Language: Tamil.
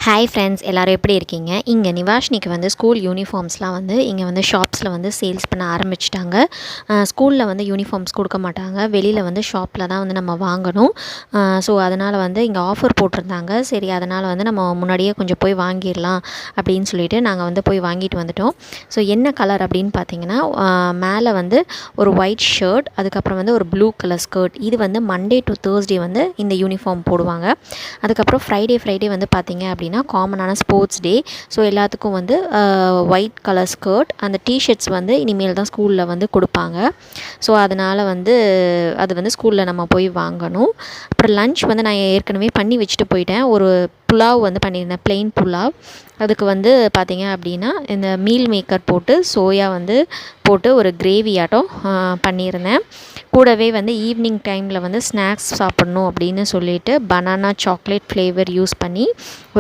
ஹாய் ஃப்ரெண்ட்ஸ், எல்லோரும் எப்படி இருக்கீங்க? இங்கே நிவாஷினிக்கு வந்து ஸ்கூல் யூனிஃபார்ம்ஸ்லாம் வந்து இங்கே வந்து ஷாப்ஸில் வந்து சேல்ஸ் பண்ண ஆரம்பிச்சிட்டாங்க. ஸ்கூலில் வந்து யூனிஃபார்ம்ஸ் கொடுக்க மாட்டாங்க, வெளியில் வந்து ஷாப்பில் தான் வந்து நம்ம வாங்கணும். ஸோ அதனால் வந்து இங்கே ஆஃபர் போட்டிருந்தாங்க. சரி, அதனால் வந்து நம்ம முன்னாடியே கொஞ்சம் போய் வாங்கிடலாம் அப்படின்னு சொல்லிட்டு நாங்கள் வந்து போய் வாங்கிட்டு வந்துட்டோம். ஸோ என்ன கலர் அப்படின்னு பார்த்தீங்கன்னா, மேலே வந்து ஒரு ஒயிட் ஷர்ட், அதுக்கப்புறம் வந்து ஒரு ப்ளூ கலர் ஸ்கர்ட். இது வந்து மண்டே டு தேர்ஸ்டே வந்து இந்த யூனிஃபார்ம் போடுவாங்க. அதுக்கப்புறம் ஃப்ரைடே வந்து பார்த்திங்க அப்படின்னா காமனான ஸ்போர்ட்ஸ் டே. ஸோ எல்லாத்துக்கும் வந்து ஒயிட் கலர் ஸ்கர்ட், அந்த டிஷர்ட்ஸ் வந்து இனிமேல் தான் ஸ்கூலில் வந்து கொடுப்பாங்க. ஸோ அதனால் வந்து அது வந்து ஸ்கூலில் நம்ம போய் வாங்கணும். அப்புறம் லன்ச் வந்து நான் ஏற்கனவே பண்ணி வச்சுட்டு போயிட்டேன். ஒரு புலாவ் வந்து பண்ணியிருந்தேன், ப்ளெயின் புலாவ். அதுக்கு வந்து பார்த்திங்க அப்படின்னா இந்த மீல் மேக்கர் போட்டு சோயா வந்து போட்டு ஒரு கிரேவி ஆட்டம் பண்ணியிருந்தேன். கூடவே வந்து ஈவினிங் டைமில் வந்து ஸ்நாக்ஸ் சாப்பிட்ணும் அப்படின்னு சொல்லிட்டு பனானா சாக்லேட் ஃப்ளேவர் யூஸ் பண்ணி